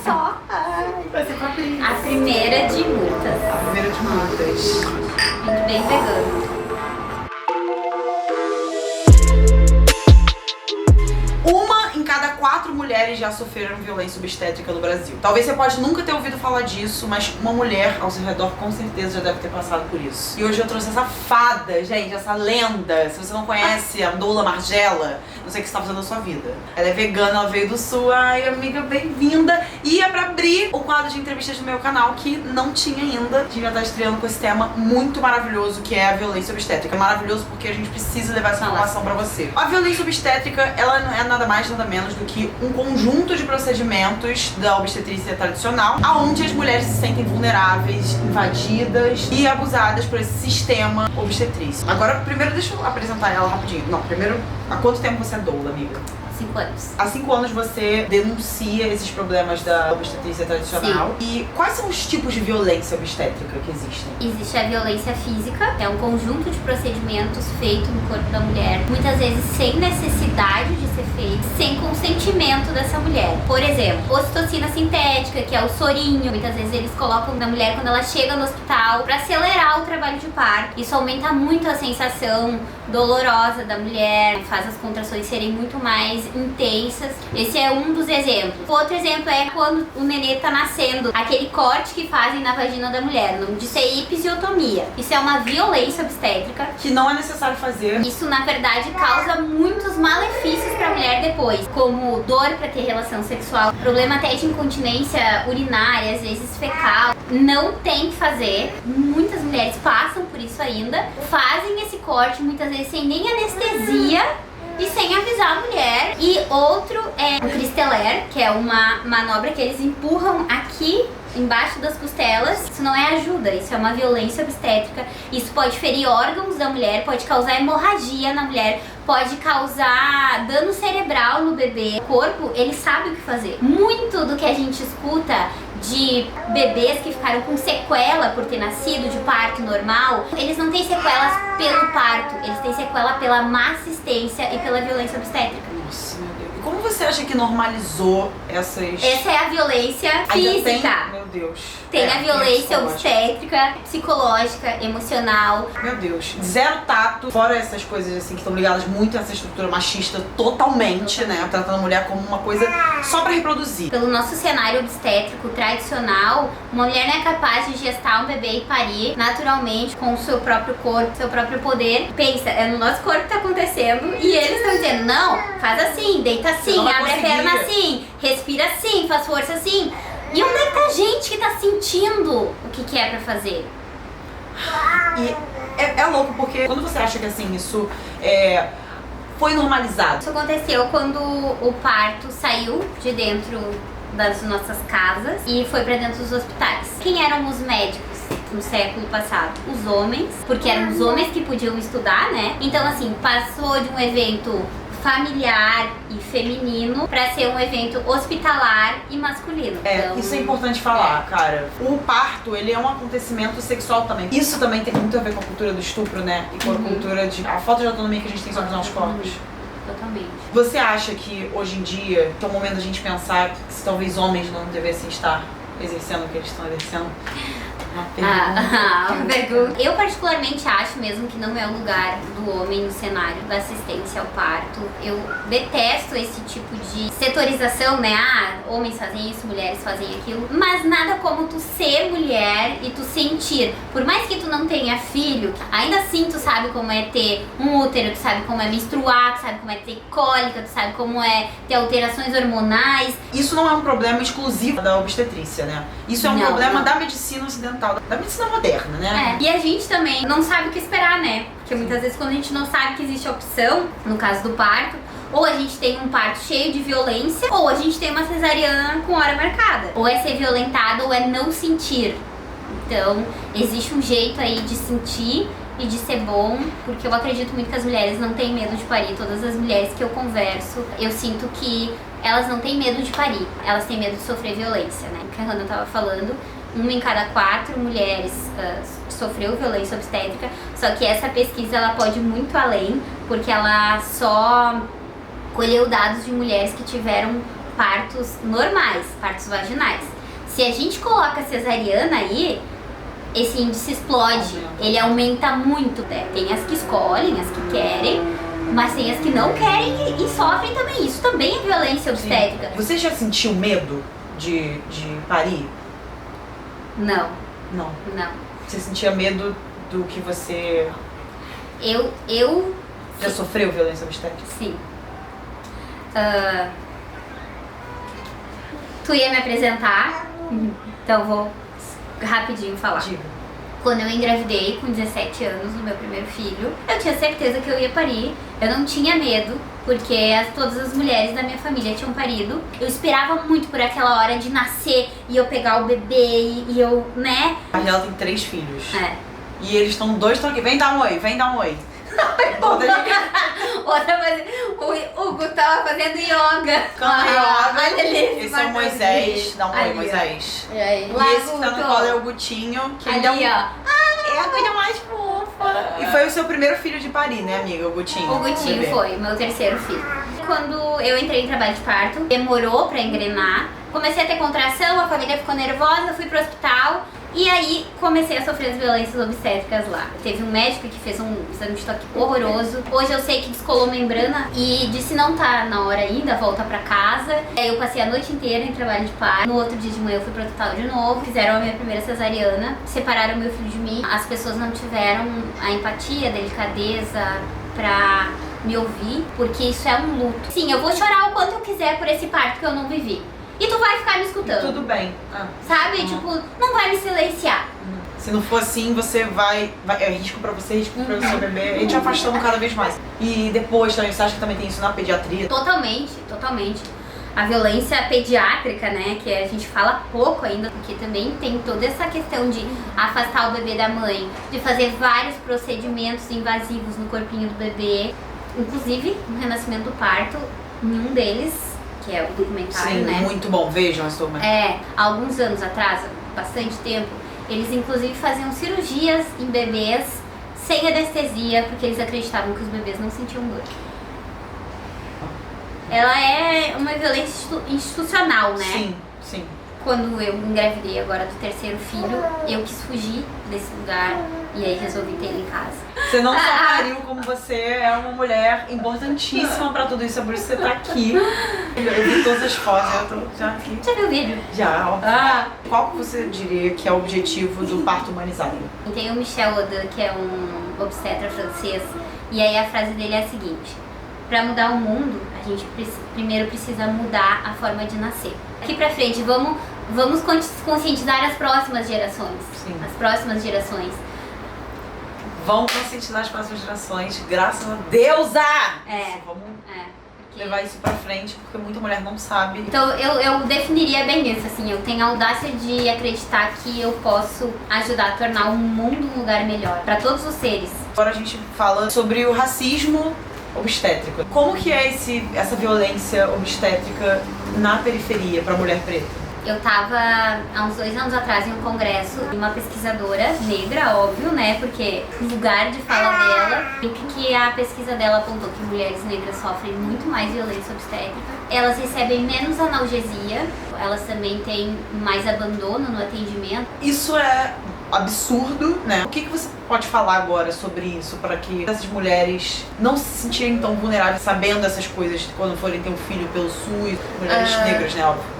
só. Vai ser pra Pri. A primeira de muitas. A primeira de muitas. Muito bem vegano. Uma em cada 4 mulheres já sofreram violência obstétrica no Brasil. Talvez você pode nunca ter ouvido falar disso, mas uma mulher ao seu redor com certeza já deve ter passado por isso. E hoje eu trouxe essa fada, gente, essa lenda. Se você não conhece a Doula Margella, não sei o que você tá fazendo na sua vida. Ela é vegana, ela veio do Sul. Ai, amiga, bem-vinda. E é pra abrir o quadro de entrevistas do meu canal, que não tinha ainda. A gente já tá estreando com esse tema muito maravilhoso, que é a violência obstétrica. É maravilhoso porque a gente precisa levar essa informação pra você. A violência obstétrica, ela não é nada mais, nada menos do que um conjunto de procedimentos da obstetrícia tradicional, aonde as mulheres se sentem vulneráveis, invadidas e abusadas por esse sistema obstetrício. Agora, primeiro deixa eu apresentar ela rapidinho. Não, primeiro, há quanto tempo você é doula, amiga? 5 anos. Há 5 anos você denuncia esses problemas da obstetrícia tradicional. Sim. E quais são os tipos de violência obstétrica que existem? Existe a violência física, que é um conjunto de procedimentos feitos no corpo da mulher, muitas vezes sem necessidade de ser feito, sem consentimento dessa mulher. Por exemplo, ocitocina sintética, que é o sorinho, muitas vezes eles colocam na mulher quando ela chega no hospital para acelerar o trabalho de parto. Isso aumenta muito a sensação dolorosa da mulher, faz as contrações serem muito mais intensas. Esse é um dos exemplos. Outro exemplo é quando o nenê tá nascendo, aquele corte que fazem na vagina da mulher, o nome disso é episiotomia. Isso é uma violência obstétrica. Que não é necessário fazer. Isso, na verdade, causa muitos malefícios pra mulher depois, como dor pra ter relação sexual, problema até de incontinência urinária, às vezes fecal. Não tem que fazer. Muitas mulheres passam por isso ainda, fazem esse corte muitas vezes sem nem anestesia e sem avisar a mulher. E outro é o Cristeler, que é uma manobra que eles empurram aqui embaixo das costelas. Isso não é ajuda, isso é uma violência obstétrica. Isso pode ferir órgãos da mulher, pode causar hemorragia na mulher, pode causar dano cerebral no bebê. O corpo, ele sabe o que fazer. Muito do que a gente escuta de bebês que ficaram com sequela por ter nascido de parto normal, eles não têm sequelas pelo parto, eles têm sequela pela má assistência e pela violência obstétrica. Nossa, meu Deus. E como você acha que normalizou essas... Essa é a violência física. Meu Deus. Tem a violência obstétrica, psicológica, emocional. Meu Deus. Zero tato. Fora essas coisas assim que estão ligadas muito a essa estrutura machista totalmente, né? Tratando a mulher como uma coisa só pra reproduzir. Pelo nosso cenário obstétrico tradicional, uma mulher não é capaz de gestar um bebê e parir naturalmente com o seu próprio corpo, seu próprio poder. Pensa, é no nosso corpo que tá acontecendo e eles estão dizendo, não, faz assim, deita assim, abre a perna assim, respira assim, faz força assim. E onde é que tá a gente que tá sentindo o que é pra fazer? E é louco porque quando você acha que assim, isso foi normalizado. Isso aconteceu quando o parto saiu de dentro das nossas casas e foi pra dentro dos hospitais. Quem eram os médicos no século passado? Os homens, porque eram os homens que podiam estudar, né? Então assim, passou de um evento familiar e feminino pra ser um evento hospitalar e masculino. Então, isso é importante falar, cara. O parto, ele é um acontecimento sexual também. Isso também tem muito a ver com a cultura do estupro, né? E com a cultura de... a falta de autonomia que a gente tem sobre os nossos corpos. Totalmente. Você acha que hoje em dia, que é o momento da gente pensar que se talvez homens não devessem estar exercendo o que eles estão exercendo? Uma pergunta. Eu particularmente acho mesmo que não é o lugar do homem no cenário da assistência ao parto. Eu detesto esse tipo de setorização, né? Homens fazem isso, mulheres fazem aquilo. Mas nada como tu ser mulher e tu sentir. Por mais que tu não tenha filho, ainda assim tu sabe como é ter um útero, tu sabe como é menstruar, tu sabe como é ter cólica, tu sabe como é ter alterações hormonais. Isso não é um problema exclusivo da obstetrícia, né? Isso é um problema da medicina ocidental, da medicina moderna, né? E a gente também não sabe o que esperar, né? Porque muitas vezes quando a gente não sabe que existe opção, no caso do parto, ou a gente tem um parto cheio de violência, ou a gente tem uma cesariana com hora marcada. Ou é ser violentado ou é não sentir. Então, existe um jeito aí de sentir e de ser bom, porque eu acredito muito que as mulheres não têm medo de parir. Todas as mulheres que eu converso, eu sinto que elas não têm medo de parir, elas têm medo de sofrer violência, né? O que a Hannah tava falando, 1 em cada 4 mulheres sofreu violência obstétrica, só que essa pesquisa ela pode ir muito além, porque ela só colheu dados de mulheres que tiveram partos normais, partos vaginais. Se a gente coloca cesariana aí, esse índice explode, ele aumenta muito. Né? Tem as que escolhem, as que querem, mas tem as que não querem e sofrem também. Isso também é violência obstétrica. Você já sentiu medo de parir? Não. Não. Não. Você sentia medo do que você... Eu já sofreu violência obstétrica? Sim. Tu ia me apresentar, então vou rapidinho falar. Diga. Quando eu engravidei com 17 anos do meu primeiro filho, eu tinha certeza que eu ia parir. Eu não tinha medo, porque todas as mulheres da minha família tinham parido. Eu esperava muito por aquela hora de nascer e eu pegar o bebê e eu, né? A Ela tem 3 filhos. É. E eles estão, 2 estão aqui. Vem dar um oi, vem dar um oi. O Hugo tava fazendo yoga. Olha ali. Esse é o Marcos Moisés. Dá um oi, Ali, ó. Moisés. E aí? E esse que tá no colo é o Gutinho. Que Ali, ainda é ó. a coisa mais fofa. E foi o seu primeiro filho de parir, né, amiga? O Gutinho. O Gutinho bebê. foi, meu terceiro filho. Quando eu entrei em trabalho de parto, demorou pra engrenar. Comecei a ter contração, a família ficou nervosa, fui pro hospital. E aí comecei a sofrer as violências obstétricas lá. Teve um médico que fez um exame de toque horroroso. Hoje eu sei que descolou membrana e disse não tá na hora ainda, volta pra casa. Aí eu passei a noite inteira em trabalho de parto. No outro dia de manhã eu fui pro hospital de novo. Fizeram a minha primeira cesariana. Separaram meu filho de mim. As pessoas não tiveram a empatia, a delicadeza pra me ouvir, porque isso é um luto. Sim, eu vou chorar o quanto eu quiser por esse parto que eu não vivi. E tu vai ficar me escutando. Tudo bem. Sabe? Tipo, não vai me silenciar. Se não for assim, você vai é risco pra você, risco pro seu bebê. A gente afastando cada vez mais. E depois também, você acha que também tem isso na pediatria? Totalmente, totalmente. A violência pediátrica, né, que a gente fala pouco ainda, porque também tem toda essa questão de afastar o bebê da mãe, de fazer vários procedimentos invasivos no corpinho do bebê. Inclusive, no Renascimento do Parto, nenhum deles, que é o documentário, Sim, né? muito bom. Vejam a sua mãe. Há alguns anos atrás, bastante tempo, eles inclusive faziam cirurgias em bebês sem anestesia, porque eles acreditavam que os bebês não sentiam dor. Ela é uma violência institucional, né? Sim, sim. Quando eu engravidei agora do terceiro filho, eu quis fugir desse lugar e aí resolvi ter ele em casa. Você não só pariu, como você é uma mulher importantíssima pra tudo isso, é por isso que você tá aqui. Eu vi todas as fotos, eu tô já aqui. Já viu o vídeo? Já, ó. Qual que você diria que é o objetivo do parto humanizado? Tem o Michel Audin, que é um obstetra francês, e aí a frase dele é a seguinte: para mudar o mundo, a gente primeiro precisa mudar a forma de nascer. Aqui pra frente, vamos conscientizar as próximas gerações. Sim. As próximas gerações. Vamos conscientizar as próximas gerações, graças a Deusa! Vamos Porque... levar isso pra frente, porque muita mulher não sabe. Então eu definiria bem isso, assim, eu tenho a audácia de acreditar que eu posso ajudar a tornar o mundo um lugar melhor para todos os seres. Agora a gente fala sobre o racismo obstétrico. Como que é essa violência obstétrica na periferia pra mulher preta? Eu tava há uns 2 anos atrás em um congresso de uma pesquisadora negra, óbvio, né? Porque o lugar de fala dela, e o que a pesquisa dela apontou que mulheres negras sofrem muito mais violência obstétrica. Elas recebem menos analgesia, elas também têm mais abandono no atendimento. Isso é absurdo, né? O que você pode falar agora sobre isso para que essas mulheres não se sentirem tão vulneráveis sabendo essas coisas quando forem ter um filho pelo SUS, mulheres negras, né? Óbvio.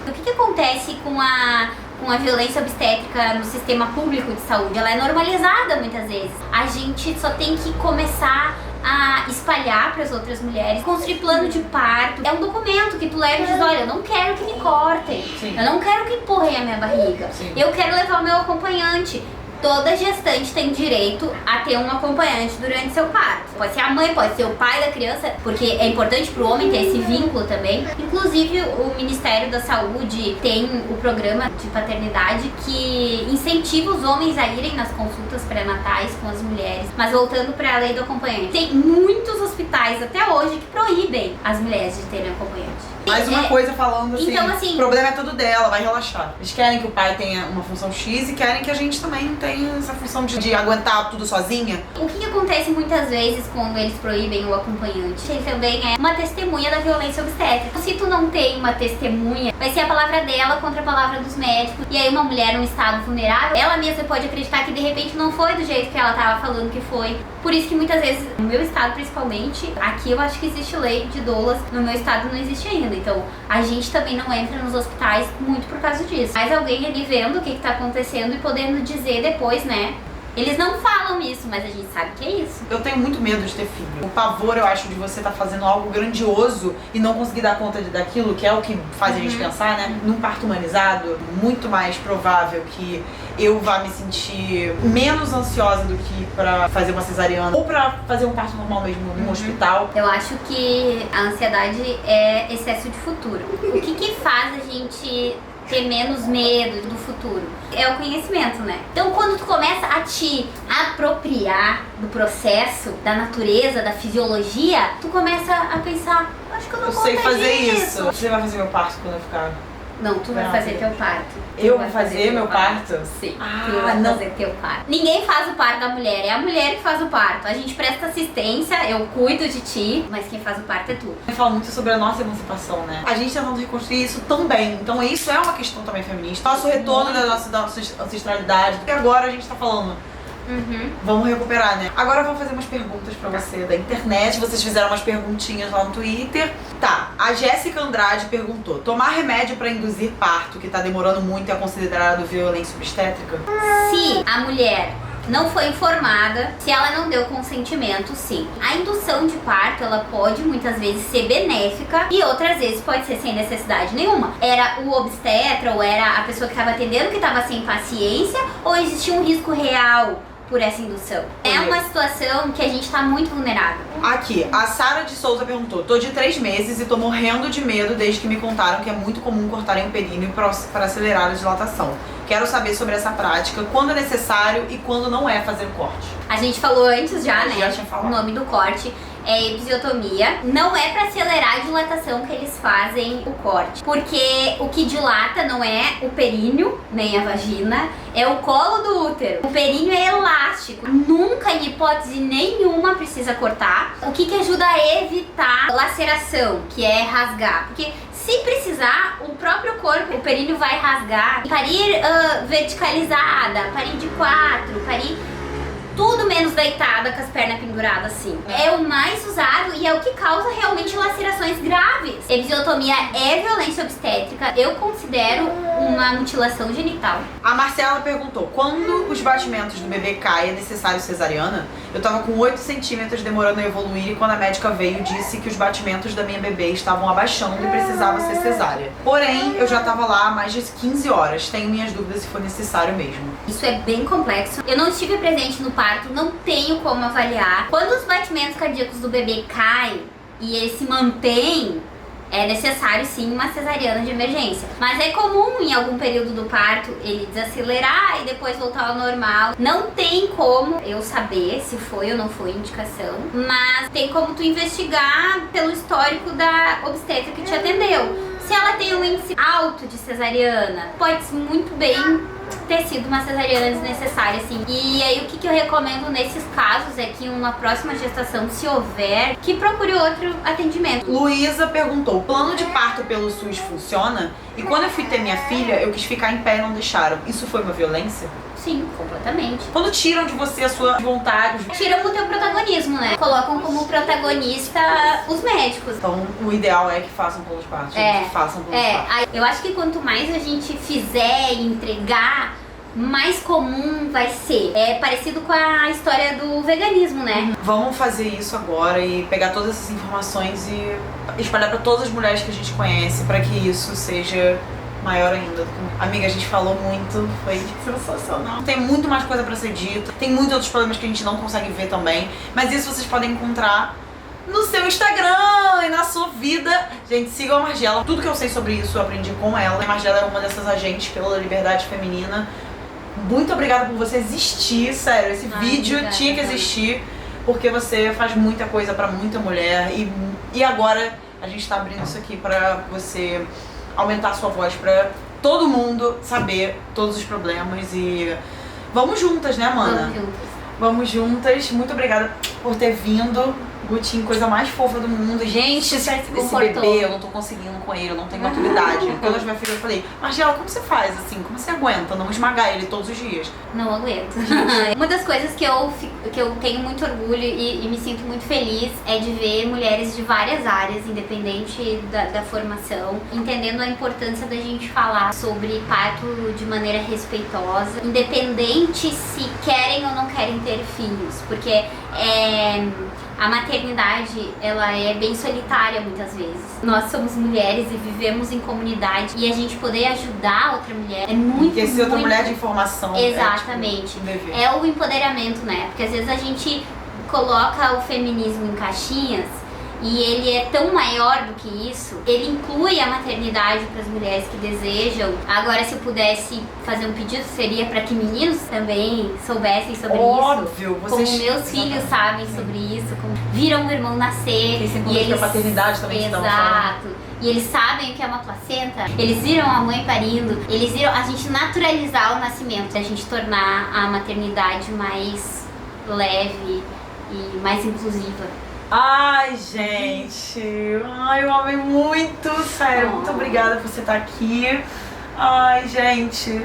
O que acontece com a violência obstétrica no sistema público de saúde? Ela é normalizada muitas vezes. A gente só tem que começar a espalhar para as outras mulheres, construir plano de parto. É um documento que tu leva e diz: olha, eu não quero que me cortem, Sim. eu não quero que empurrem a minha barriga, Sim. eu quero levar o meu acompanhante. Toda gestante tem direito a ter um acompanhante durante seu parto. Pode ser a mãe, pode ser o pai da criança, porque é importante pro homem ter esse vínculo também. Inclusive, o Ministério da Saúde tem o programa de paternidade que incentiva os homens a irem nas consultas pré-natais com as mulheres. Mas voltando para a lei do acompanhante, tem muitos hospitais até hoje que proíbem as mulheres de terem acompanhante. Mais uma coisa falando assim, Então, assim, o problema é todo dela, vai relaxar. Eles querem que o pai tenha uma função X e querem que a gente também tenha essa função de aguentar tudo sozinha. o que acontece muitas vezes quando eles proíbem o acompanhante? Ele também é uma testemunha da violência obstétrica. Se tu não tem uma testemunha, vai ser a palavra dela contra a palavra dos médicos. E aí uma mulher num estado vulnerável, ela mesma pode acreditar que de repente não foi do jeito que ela tava falando que foi. Por isso que muitas vezes, no meu estado principalmente, aqui eu acho que existe lei de doulas, no meu estado não existe ainda. Então a gente também não entra nos hospitais muito por causa disso. Mas alguém ali vendo o que tá acontecendo e podendo dizer depois, né? Eles não falam isso, mas a gente sabe que é isso. Eu tenho muito medo de ter filho. O pavor, eu acho, de você estar fazendo algo grandioso e não conseguir dar conta daquilo, que é o que faz a gente pensar, né? Num parto humanizado, muito mais provável que eu vá me sentir menos ansiosa do que pra fazer uma cesariana ou pra fazer um parto normal mesmo num hospital. Eu acho que a ansiedade é excesso de futuro. O que faz a gente ter menos medo do futuro? É o conhecimento, né? Então quando tu começa a te apropriar do processo, da natureza, da fisiologia, tu começa a pensar, acho que eu não Eu sei conta fazer disso. isso. Você vai fazer meu parto quando eu ficar... Não, tu vai fazer teu parto. Eu vou fazer meu parto? Sim, Ah, tu vai não. fazer teu parto. Ninguém faz o parto da mulher, é a mulher que faz o parto. A gente presta assistência, eu cuido de ti, mas quem faz o parto é tu. Fala muito sobre a nossa emancipação, né? A gente tá tentando reconstruir isso também. Então isso é uma questão também feminista. Nosso retorno da nossa ancestralidade. E agora a gente tá falando, vamos recuperar, né? Agora eu vou fazer umas perguntas pra você da internet. Vocês fizeram umas perguntinhas lá no Twitter. Tá, a Jéssica Andrade perguntou: tomar remédio pra induzir parto, que tá demorando muito, é considerado violência obstétrica? Se a mulher não foi informada, se ela não deu consentimento, sim. A indução de parto, ela pode muitas vezes ser benéfica e outras vezes pode ser sem necessidade nenhuma. Era o obstetra ou era a pessoa que estava atendendo que estava sem paciência, ou existia um risco real por essa indução? É uma situação que a gente tá muito vulnerável. Aqui, a Sara de Souza perguntou: tô de 3 meses e tô morrendo de medo desde que me contaram que é muito comum cortarem o períneo para acelerar a dilatação. Quero saber sobre essa prática, quando é necessário e quando não é fazer o corte. A gente falou antes já, A gente né? já tinha falado. O nome do corte é episiotomia. Não é pra acelerar a dilatação que eles fazem o corte. Porque o que dilata não é o períneo, nem a vagina, é o colo do útero. O períneo é elástico. Nunca, em hipótese nenhuma, precisa cortar. O que ajuda a evitar laceração, que é rasgar. Porque se precisar, o próprio corpo, o períneo vai rasgar. Parir verticalizada, parir de 4, parir tudo menos deitada com as pernas penduradas assim. É o mais usado e é o que causa realmente lacerações graves. Episiotomia é violência obstétrica. Eu considero uma mutilação genital. A Marcela perguntou: quando os batimentos do bebê caem, é necessário cesariana? Eu tava com 8 centímetros demorando a evoluir e quando a médica veio disse que os batimentos da minha bebê estavam abaixando e precisava ser cesárea. Porém, eu já tava lá há mais de 15 horas. Tenho minhas dúvidas se for necessário mesmo. Isso é bem complexo. Eu não estive presente no parto, não tenho como avaliar. Quando os batimentos cardíacos do bebê caem e ele se mantém, é necessário sim uma cesariana de emergência. Mas é comum em algum período do parto ele desacelerar e depois voltar ao normal. Não tem como eu saber se foi ou não foi indicação, mas tem como tu investigar pelo histórico da obstetra que te atendeu. Se ela tem um índice alto de cesariana, pode muito bem ter sido uma cesariana desnecessária, assim. E aí o que eu recomendo nesses casos é que uma próxima gestação, se houver, que procure outro atendimento. Luísa perguntou: o plano de parto pelo SUS funciona? E quando eu fui ter minha filha, eu quis ficar em pé e não deixaram. Isso foi uma violência? Sim, completamente. Quando tiram de você a sua vontade. Tiram o teu protagonismo, né? Colocam como protagonista os médicos. Então, o ideal é que façam plano de parto. Que façam plano de parto. Aí, eu acho que quanto mais a gente fizer e entregar, mais comum vai ser. É parecido com a história do veganismo, né? Vamos fazer isso agora e pegar todas essas informações e espalhar pra todas as mulheres que a gente conhece, pra que isso seja maior ainda. Amiga, a gente falou muito, foi sensacional. Tem muito mais coisa pra ser dita, tem muitos outros problemas que a gente não consegue ver também, mas isso vocês podem encontrar no seu Instagram e na sua vida. Gente, sigam a Margiela. Tudo que eu sei sobre isso eu aprendi com ela. A Margiela é uma dessas agentes pela liberdade feminina. Muito obrigada por você existir, sério. Esse vídeo obrigada, tinha que existir, porque você faz muita coisa pra muita mulher e agora a gente tá abrindo isso aqui pra você aumentar a sua voz, pra todo mundo saber todos os problemas e vamos juntas, né, mana? Vamos juntas. Vamos juntas. Muito obrigada por ter vindo. Gutinho, coisa mais fofa do mundo. Gente, esse bebê, eu não tô conseguindo com ele, eu não tenho maturidade. Quando eu tive minha filha, eu falei, Margela, como você faz assim? Como você aguenta não esmagar ele todos os dias? Não aguento. Uma das coisas que eu tenho muito orgulho e me sinto muito feliz é de ver mulheres de várias áreas, independente da formação, entendendo a importância da gente falar sobre parto de maneira respeitosa, independente se querem ou não querem ter filhos, porque a maternidade, ela é bem solitária muitas vezes. Nós somos mulheres e vivemos em comunidade e a gente poder ajudar outra mulher é muito, porque se outra mulher de informação. Exatamente. É o empoderamento, né? Porque às vezes a gente coloca o feminismo em caixinhas e ele é tão maior do que isso. Ele inclui a maternidade para as mulheres que desejam. Agora, se eu pudesse fazer um pedido, seria para que meninos também soubessem sobre Óbvio, isso. Como meus filhos sabem sobre isso, como viram o irmão nascer. E eles, a paternidade também. Exato. E eles sabem o que é uma placenta, eles viram a mãe parindo, eles viram a gente naturalizar o nascimento, a gente tornar a maternidade mais leve e mais inclusiva. Ai, gente. Ai, eu amei muito, sério. Muito obrigada por você estar aqui. Ai, gente.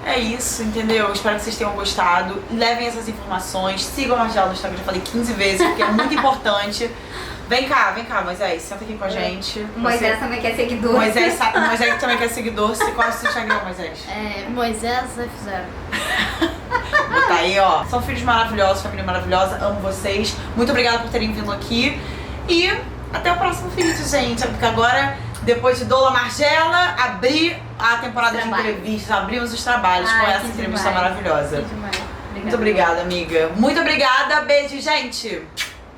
É isso, entendeu? Espero que vocês tenham gostado. Levem essas informações. Sigam a Margela no Instagram, já falei 15 vezes, porque é muito importante. Vem cá, Moisés. Senta aqui com a gente. Moisés também quer seguidor. Moisés também quer seguidor. Qual é o seu Instagram, Moisés? Moisés F0. Tá aí, ó. São filhos maravilhosos, família maravilhosa. Amo vocês. Muito obrigada por terem vindo aqui. E até o próximo vídeo, gente. Porque agora, depois de Doula Margela, abrir a temporada de entrevistas. Abrimos os trabalhos com essa entrevista maravilhosa. Muito Muito obrigada, amiga. Muito obrigada. Beijo, gente.